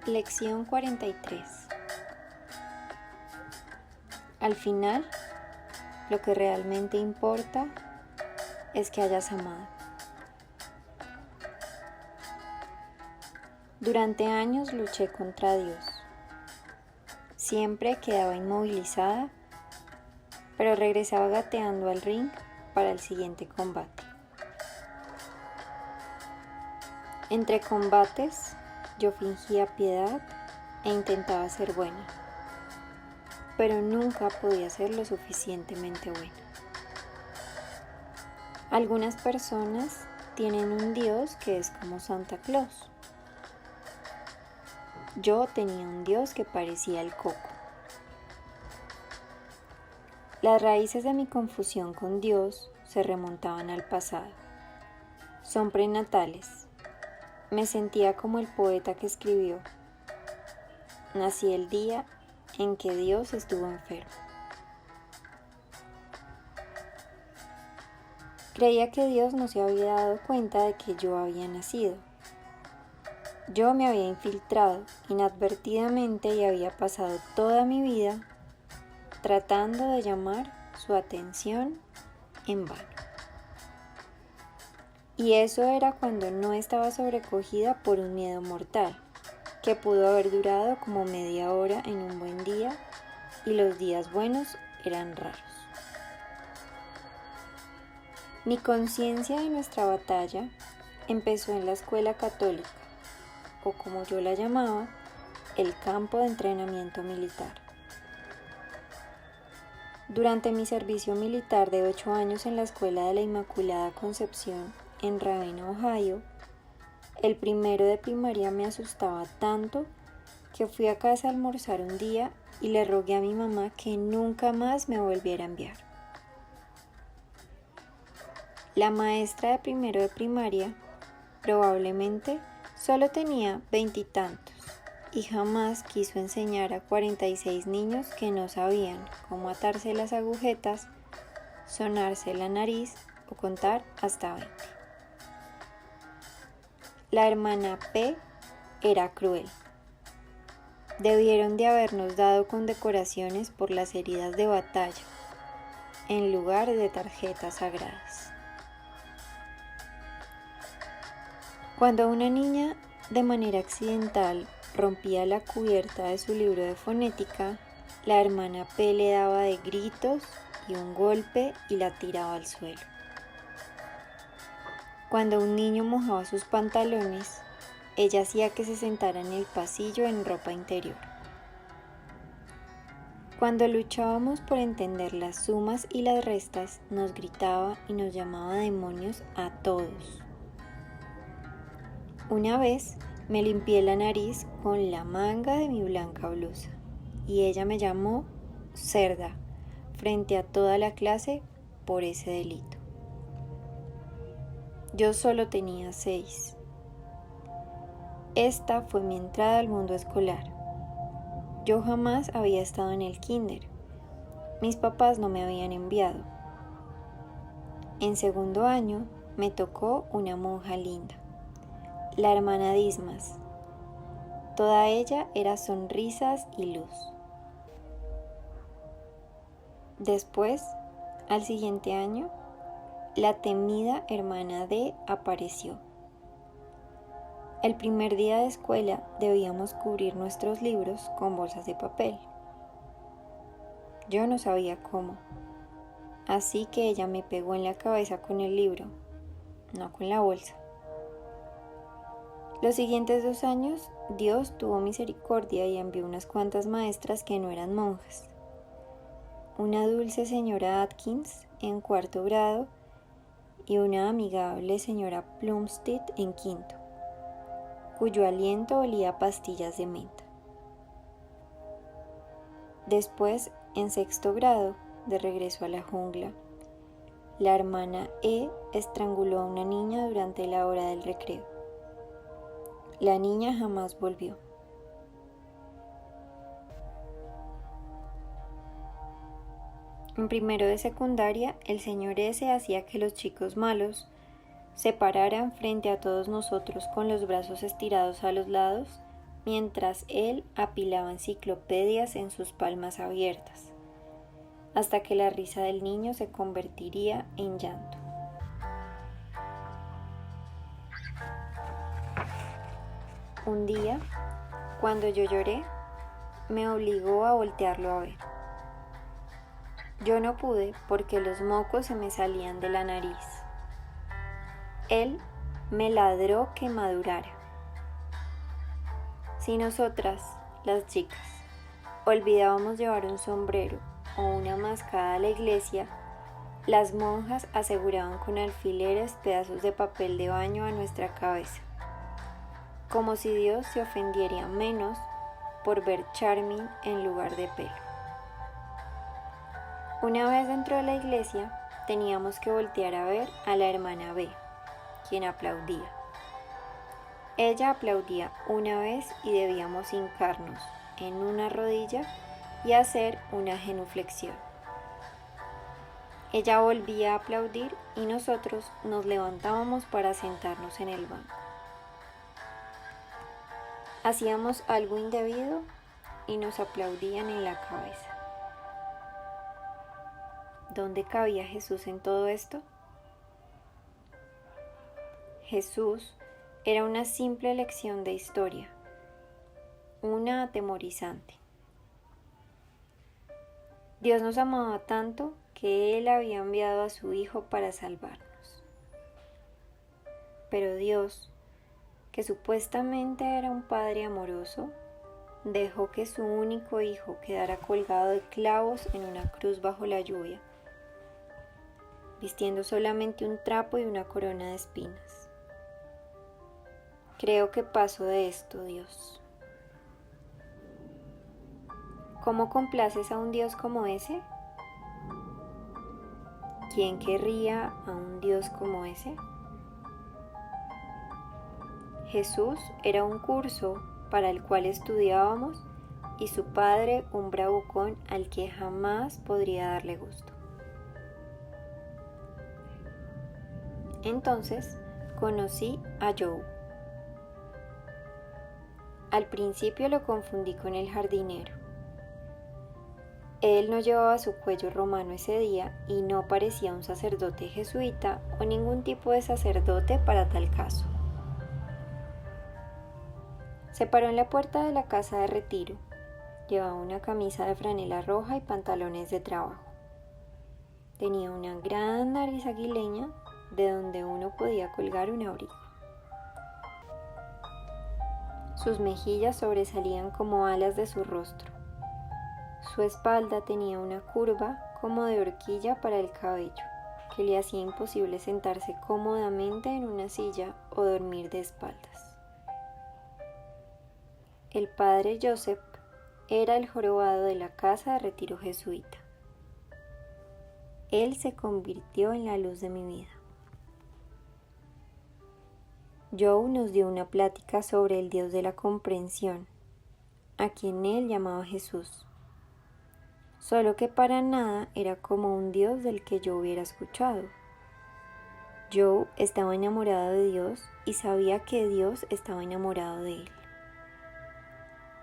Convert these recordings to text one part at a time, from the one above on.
Lección 43. Al final, lo que realmente importa es que hayas amado. Durante años luché contra Dios. Siempre quedaba inmovilizada, pero regresaba gateando al ring para el siguiente combate. Entre combates, yo fingía piedad e intentaba ser buena, pero nunca podía ser lo suficientemente buena. Algunas personas tienen un Dios que es como Santa Claus. Yo tenía un Dios que parecía el coco. Las raíces de mi confusión con Dios se remontaban al pasado. Son prenatales. Me sentía como el poeta que escribió: nací el día en que Dios estuvo enfermo. Creía que Dios no se había dado cuenta de que yo había nacido. Yo me había infiltrado inadvertidamente y había pasado toda mi vida tratando de llamar su atención en vano. Y eso era cuando no estaba sobrecogida por un miedo mortal, que pudo haber durado como media hora en un buen día, y los días buenos eran raros. Mi conciencia de nuestra batalla empezó en la escuela católica, o como yo la llamaba, el campo de entrenamiento militar. Durante mi servicio militar de 8 años en la Escuela de la Inmaculada Concepción en Ravenna, Ohio, el primero de primaria me asustaba tanto que fui a casa a almorzar un día y le rogué a mi mamá que nunca más me volviera a enviar. La maestra de primero de primaria probablemente solo tenía 20 y tantos y jamás quiso enseñar a 46 niños que no sabían cómo atarse las agujetas, sonarse la nariz o contar hasta 20. La hermana P era cruel. Debieron de habernos dado condecoraciones por las heridas de batalla, en lugar de tarjetas sagradas. Cuando una niña de manera accidental rompía la cubierta de su libro de fonética, la hermana P le daba de gritos y un golpe y la tiraba al suelo. Cuando un niño mojaba sus pantalones, ella hacía que se sentara en el pasillo en ropa interior. Cuando luchábamos por entender las sumas y las restas, nos gritaba y nos llamaba demonios a todos. Una vez me limpié la nariz con la manga de mi blanca blusa y ella me llamó cerda frente a toda la clase por ese delito. Yo solo tenía 6. Esta fue mi entrada al mundo escolar. Yo jamás había estado en el kinder. Mis papás no me habían enviado. En segundo año me tocó una monja linda, la hermana Dismas. Toda ella era sonrisas y luz. Después, al siguiente año, la temida hermana D apareció. El primer día de escuela debíamos cubrir nuestros libros con bolsas de papel. Yo no sabía cómo, así que ella me pegó en la cabeza con el libro, no con la bolsa. Los siguientes 2 años, Dios tuvo misericordia y envió unas cuantas maestras que no eran monjas. Una dulce señora Atkins en 4º grado y una amigable señora Plumstead en 5º, cuyo aliento olía a pastillas de menta. Después, en 6º grado, de regreso a la jungla, la hermana E estranguló a una niña durante la hora del recreo. La niña jamás volvió. En primero de secundaria, el señor S hacía que los chicos malos se pararan frente a todos nosotros con los brazos estirados a los lados mientras él apilaba enciclopedias en sus palmas abiertas, hasta que la risa del niño se convertiría en llanto. Un día, cuando yo lloré, me obligó a voltearlo a ver. Yo no pude porque los mocos se me salían de la nariz. Él me ladró que madurara. Si nosotras, las chicas, olvidábamos llevar un sombrero o una máscara a la iglesia, las monjas aseguraban con alfileres pedazos de papel de baño a nuestra cabeza, como si Dios se ofendiera menos por ver Charming en lugar de pelo. Una vez dentro de la iglesia, teníamos que voltear a ver a la hermana B, quien aplaudía. Ella aplaudía una vez y debíamos hincarnos en una rodilla y hacer una genuflexión. Ella volvía a aplaudir y nosotros nos levantábamos para sentarnos en el banco. Hacíamos algo indebido y nos aplaudían en la cabeza. ¿Dónde cabía Jesús en todo esto? Jesús era una simple lección de historia, una atemorizante. Dios nos amaba tanto que Él había enviado a su Hijo para salvarnos. Pero Dios, que supuestamente era un Padre amoroso, dejó que su único Hijo quedara colgado de clavos en una cruz bajo la lluvia, vistiendo solamente un trapo y una corona de espinas. Creo que paso de esto, Dios. ¿Cómo complaces a un Dios como ese? ¿Quién querría a un Dios como ese? Jesús era un curso para el cual estudiábamos y su padre un bravucón al que jamás podría darle gusto. Entonces conocí a Joe. Al principio lo confundí con el jardinero. Él no llevaba su cuello romano ese día y no parecía un sacerdote jesuita o ningún tipo de sacerdote para tal caso. Se paró en la puerta de la casa de retiro. Llevaba una camisa de franela roja y pantalones de trabajo. Tenía una gran nariz aguileña de donde uno podía colgar un abrigo. Sus mejillas sobresalían como alas de su rostro. Su espalda tenía una curva como de horquilla para el cabello, que le hacía imposible sentarse cómodamente en una silla o dormir de espaldas. El padre Joseph era el jorobado de la casa de retiro jesuita. Él se convirtió en la luz de mi vida. Joe nos dio una plática sobre el Dios de la comprensión, a quien él llamaba Jesús. Solo que para nada era como un Dios del que yo hubiera escuchado. Joe estaba enamorado de Dios y sabía que Dios estaba enamorado de él.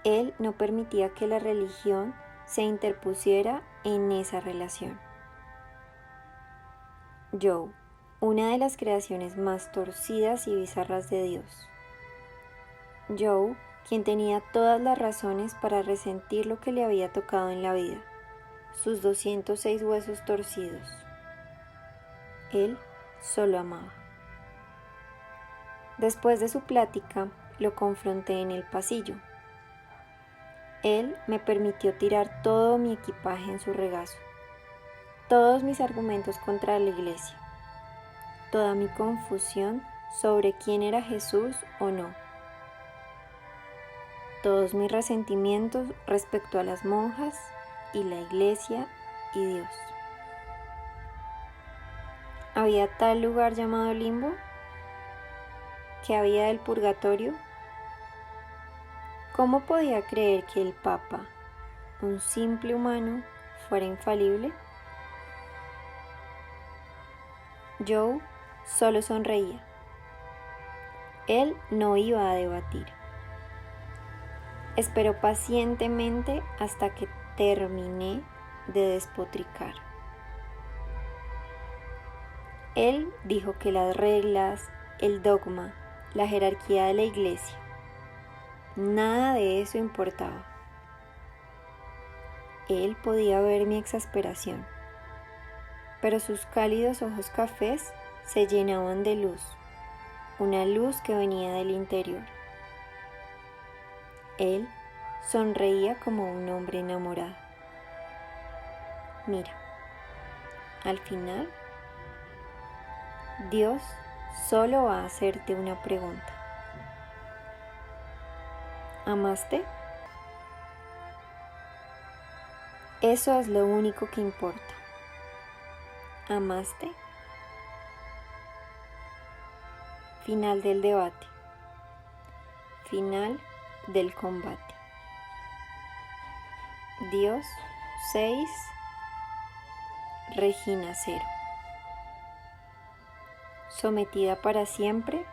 Él no permitía que la religión se interpusiera en esa relación. Joe, una de las creaciones más torcidas y bizarras de Dios. Joe, quien tenía todas las razones para resentir lo que le había tocado en la vida, sus 206 huesos torcidos. Él solo amaba. Después de su plática, lo confronté en el pasillo. Él me permitió tirar todo mi equipaje en su regazo, todos mis argumentos contra la iglesia, toda mi confusión sobre quién era Jesús o no, todos mis resentimientos respecto a las monjas y la iglesia y Dios. ¿Había tal lugar llamado limbo? ¿Qué había del purgatorio? ¿Cómo podía creer que el Papa, un simple humano, fuera infalible? Joe solo sonreía. Él no iba a debatir. Esperó pacientemente hasta que terminé de despotricar. Él dijo que las reglas, el dogma, la jerarquía de la iglesia, nada de eso importaba. Él podía ver mi exasperación, pero sus cálidos ojos cafés se llenaban de luz, una luz que venía del interior. Él sonreía como un hombre enamorado. Mira, al final, Dios solo va a hacerte una pregunta. ¿Amaste? Eso es lo único que importa. ¿Amaste? Final del debate. Final del combate. Dios 6, Regina 0. Sometida para siempre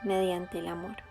mediante el amor.